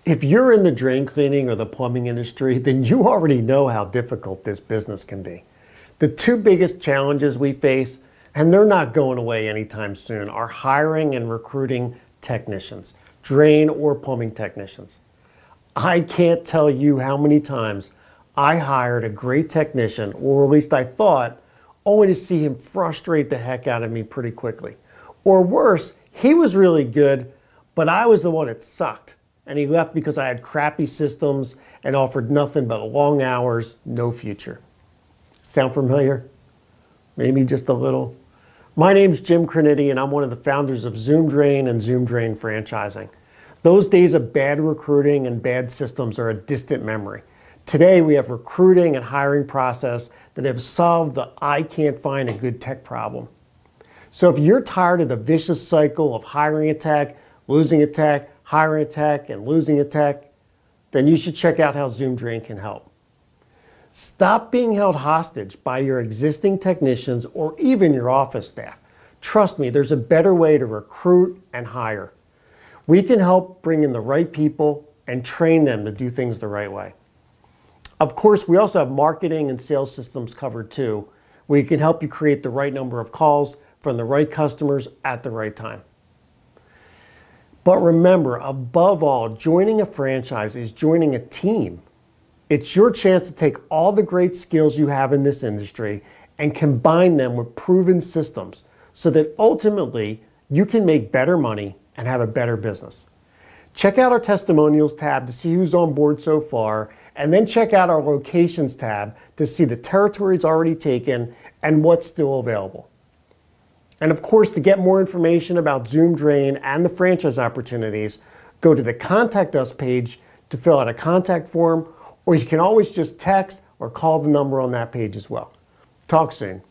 If you're in the drain cleaning or the plumbing industry, then you already know how difficult this business can be. The two biggest challenges we face, and they're not going away anytime soon, are hiring and recruiting technicians, drain or plumbing technicians. I can't tell you how many times I hired a great technician, or at least I thought, only to see him frustrate the heck out of me pretty quickly. Or worse, he was really good, but I was the one that sucked. And he left because I had crappy systems and offered nothing but long hours, no future. Sound familiar? Maybe just a little. My name's Jim Creneti, and I'm one of the founders of Zoom Drain and Zoom Drain Franchising. Those days of bad recruiting and bad systems are a distant memory. Today, we have recruiting and hiring process that have solved the I can't find a good tech problem. So if you're tired of the vicious cycle of hiring a tech, losing a tech, hiring a tech, and losing a tech, then you should check out how Zoom Drain can help. Stop being held hostage by your existing technicians or even your office staff. Trust me, there's a better way to recruit and hire. We can help bring in the right people and train them to do things the right way. Of course, we also have marketing and sales systems covered too. We can help you create the right number of calls from the right customers at the right time. But remember, above all, joining a franchise is joining a team. It's your chance to take all the great skills you have in this industry and combine them with proven systems so that ultimately you can make better money and have a better business. Check out our testimonials tab to see who's on board so far, and then check out our locations tab to see the territories already taken and what's still available. And of course, to get more information about Zoom Drain and the franchise opportunities, go to the Contact Us page to fill out a contact form, or you can always just text or call the number on that page as well. Talk soon.